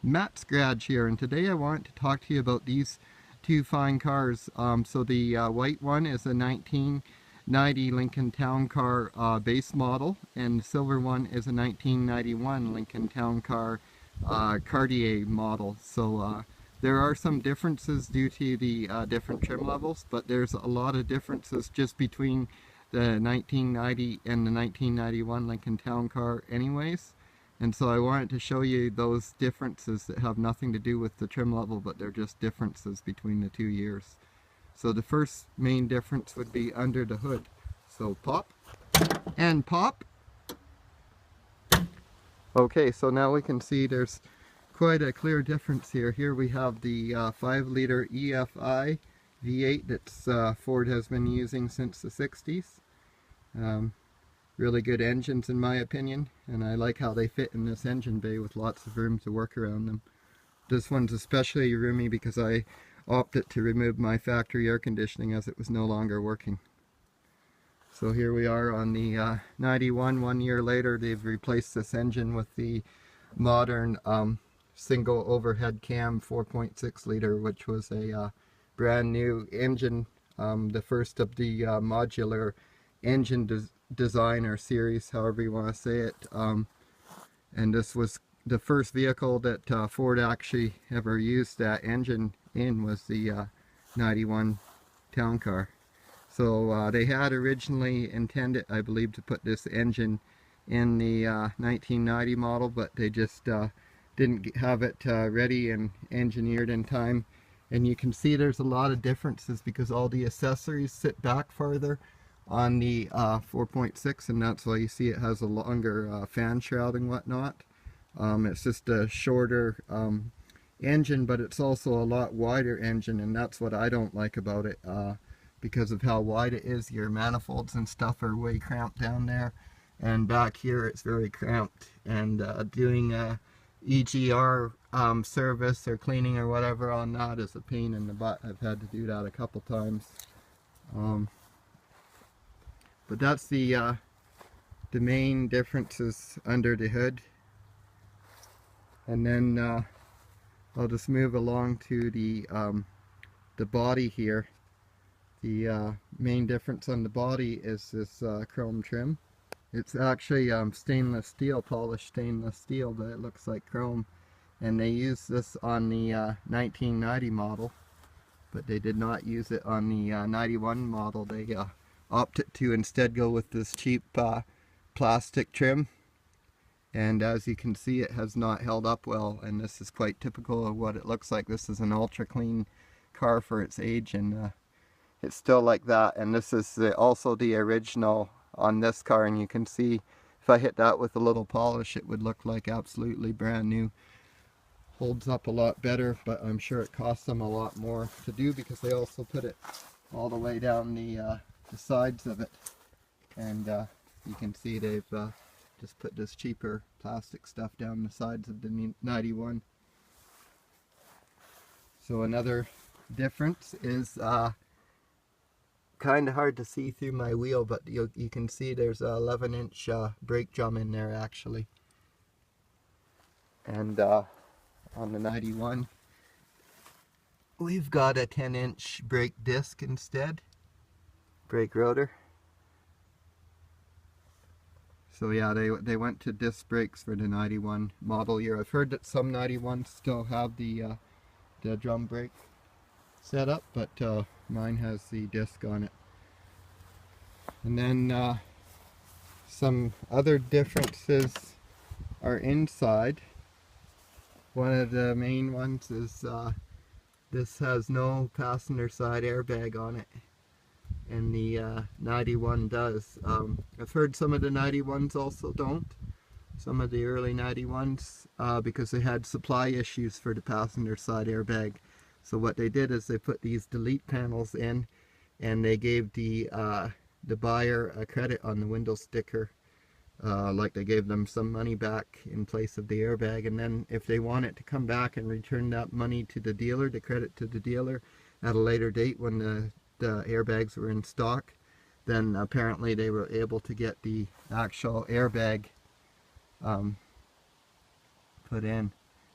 Matt Scratch here, and today I want to talk to you about these two fine cars. So the white one is a 1990 Lincoln Town Car base model, and the silver one is a 1991 Lincoln Town Car Cartier model. So there are some differences due to the different trim levels, but there's a lot of differences just between the 1990 and the 1991 Lincoln Town Car anyways. And so I wanted to show you those differences that have nothing to do with the trim level, but they're just differences between the 2 years. So the first main difference would be under the hood. So pop and pop. Okay, so now we can see there's quite a clear difference here. Here we have the 5-liter EFI V8 that Ford has been using since the 60s. Really good engines in my opinion, and I like how they fit in this engine bay with lots of room to work around them. This one's especially roomy because I opted to remove my factory air conditioning as it was no longer working. So here we are on the 91. 1 year later they've replaced this engine with the modern single overhead cam 4.6 liter, which was a brand new engine, the first of the modular engine design or series, however you want to say it, and this was the first vehicle that Ford actually ever used that engine in, was the 91 Town Car. So they had originally intended, I believe, to put this engine in the 1990 model, but they just didn't have it ready and engineered in time. And you can see there's a lot of differences because all the accessories sit back farther on the 4.6, and that's why you see it has a longer fan shroud and whatnot. It's just a shorter engine, but it's also a lot wider engine, and that's what I don't like about it. Because of how wide it is, your manifolds and stuff are way cramped down there, and back here it's very cramped, and doing EGR service or cleaning or whatever on that is a pain in the butt. I've had to do that a couple times. But that's the main differences under the hood. And then I'll just move along to the body here. The main difference on the body is this chrome trim. It's actually stainless steel, polished stainless steel, but it looks like chrome. And they used this on the 1990 model, but they did not use it on the 91 model. They opted to instead go with this cheap plastic trim, and as you can see, it has not held up well, and this is quite typical of what it looks like. This is an ultra clean car for its age, and it's still like that. And this is also the original on this car, and you can see if I hit that with a little polish it would look like absolutely brand new. Holds up a lot better, but I'm sure it costs them a lot more to do because they also put it all the way down the sides of it, and you can see they've just put this cheaper plastic stuff down the sides of the 91. So another difference is kind of hard to see through my wheel, but you can see there's a 11-inch brake drum in there actually, and on the 91 we've got a 10-inch brake disc instead, brake rotor. So yeah, they went to disc brakes for the 91 model year. I've heard that some 91s still have the drum brake set up, but mine has the disc on it. And then some other differences are inside. One of the main ones is this has no passenger side airbag on it, and the 91 does. I've heard some of the 91s also don't. Some of the early 91s, because they had supply issues for the passenger side airbag. So what they did is they put these delete panels in, and they gave the buyer a credit on the window sticker. Like they gave them some money back in place of the airbag, and then if they wanted to come back and return that money to the dealer, the credit to the dealer, at a later date when the airbags were in stock, then apparently they were able to get the actual airbag put in.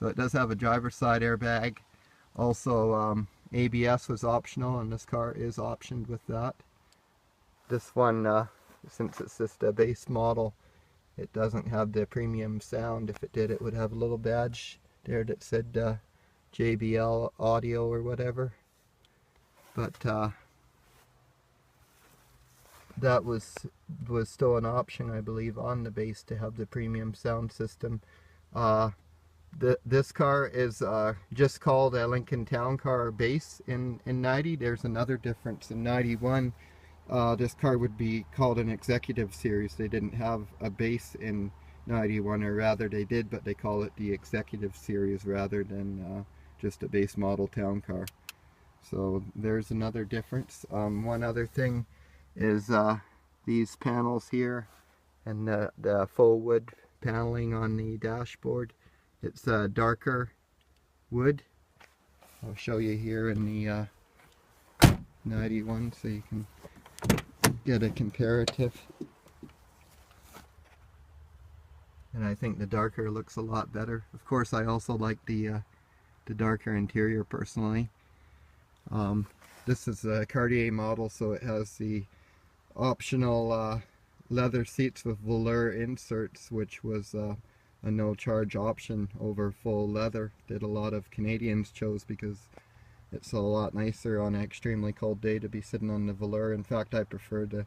So it does have a driver's side airbag. Also ABS was optional, and this car is optioned with that. This one, since it's just a base model, it doesn't have the premium sound. If it did, it would have a little badge there that said JBL audio or whatever. But that was still an option, I believe, on the base to have the premium sound system. This car is just called a Lincoln Town Car base in 90. There's another difference. In 91, this car would be called an executive series. They didn't have a base in 91, or rather they did, but they call it the executive series rather than just a base model town car. So there's another difference. One other thing is these panels here and the faux wood paneling on the dashboard. It's darker wood. I'll show you here in the 91 so you can get a comparative. And I think the darker looks a lot better. Of course, I also like the darker interior personally. This is a Cartier model, so it has the optional leather seats with velour inserts, which was a no-charge option over full leather that a lot of Canadians chose because it's a lot nicer on an extremely cold day to be sitting on the velour. In fact, I prefer the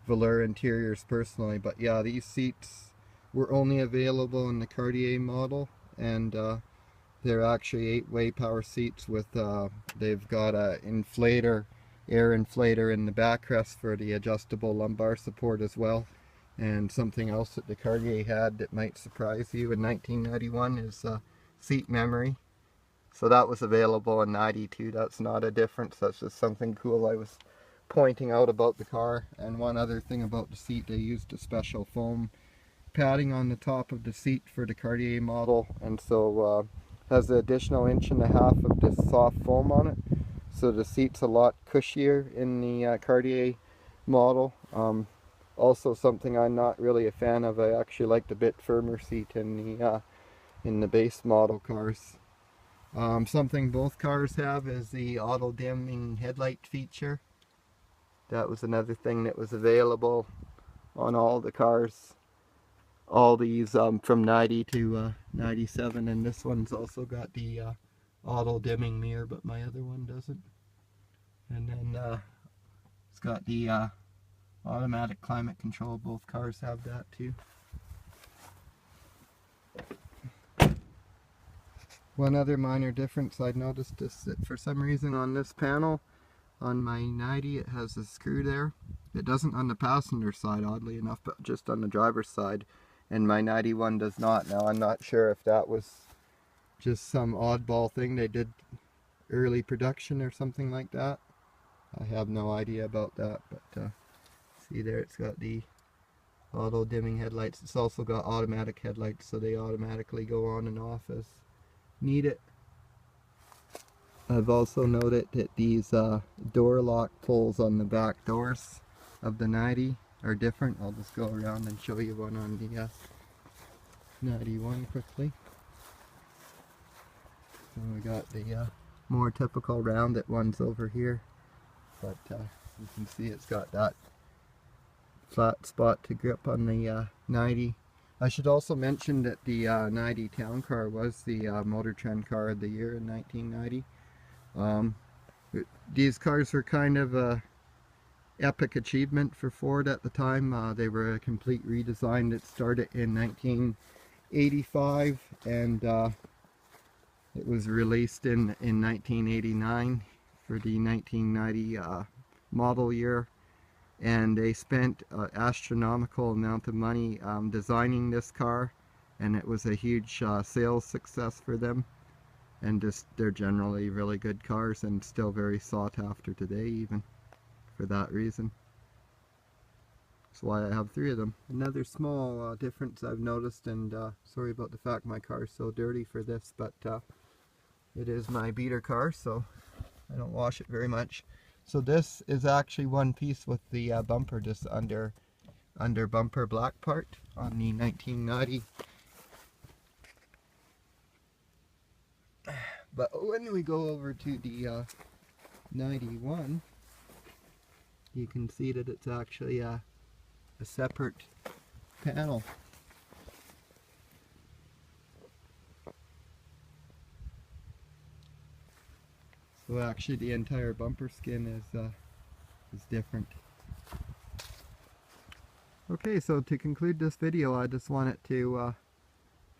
velour interiors personally. But yeah, these seats were only available in the Cartier model, and they're actually 8-way power seats with they've got a air inflator in the backrest for the adjustable lumbar support as well. And something else that the Cartier had that might surprise you in 1991 is seat memory. So that was available in 92. That's not a difference. That's just something cool I was pointing out about the car. And one other thing about the seat, they used a special foam padding on the top of the seat for the Cartier model, and so has an additional 1.5 inches of this soft foam on it. So the seat's a lot cushier in the Cartier model. Also something I'm not really a fan of. I actually like the bit firmer seat in the base model cars. Something both cars have is the auto dimming headlight feature. That was another thing that was available on all the cars. All these from 90 to 97, and this one's also got the auto dimming mirror, but my other one doesn't. And then it's got the automatic climate control. Both cars have that too. One other minor difference I'd noticed is that for some reason on this panel, on my 90, it has a screw there. It doesn't on the passenger side, oddly enough, but just on the driver's side. And my 91 does not. Now I'm not sure if that was just some oddball thing they did early production or something like that. I have no idea about that, but see there, it's got the auto dimming headlights. It's also got automatic headlights, so they automatically go on and off as needed. I've also noted that these door lock pulls on the back doors of the 90 are different. I'll just go around and show you one on the 91 quickly. So we got the more typical rounded ones over here, but you can see it's got that flat spot to grip on the 90. I should also mention that the 90 Town Car was the Motor Trend Car of the Year in 1990. These cars were kind of a epic achievement for Ford at the time. They were a complete redesign that started in 1985, and it was released in 1989 for the 1990 model year. And they spent an astronomical amount of money designing this car, and it was a huge sales success for them. And just they're generally really good cars and still very sought after today, even for that reason. That's why I have 3 of them. Another small difference I've noticed, and sorry about the fact my car is so dirty for this, but it is my beater car, so I don't wash it very much. So this is actually one piece with the bumper just under bumper black part on the 1990 But when we go over to the 91, you can see that it's actually a separate panel. So actually the entire bumper skin is different. Okay, so to conclude this video, I just wanted to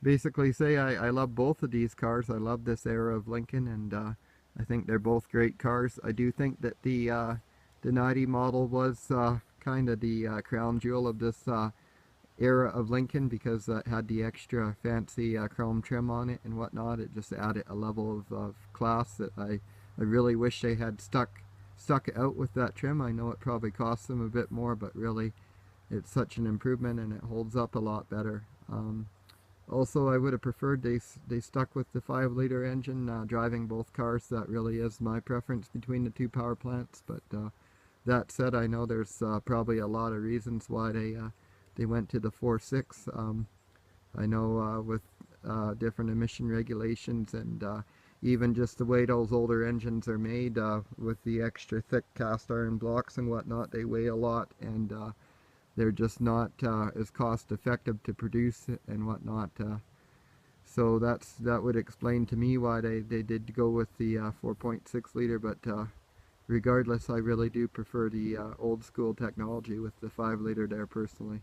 basically say I love both of these cars. I love this era of Lincoln, and I think they're both great cars. I do think that the 90 model was kind of the crown jewel of this era of Lincoln, because it had the extra fancy chrome trim on it and whatnot. It just added a level of class that I really wish they had stuck out with that trim. I know it probably cost them a bit more, but really it's such an improvement and it holds up a lot better. Also, I would have preferred they stuck with the 5-liter engine. Driving both cars, that really is my preference between the two power plants. But that said, I know there's probably a lot of reasons why they went to the 4.6. I know with different emission regulations and even just the way those older engines are made, with the extra thick cast iron blocks and whatnot, they weigh a lot, and they're just not as cost effective to produce and whatnot. So that would explain to me why they did go with the 4.6 liter, but regardless, I really do prefer the old school technology with the 5 liter there personally.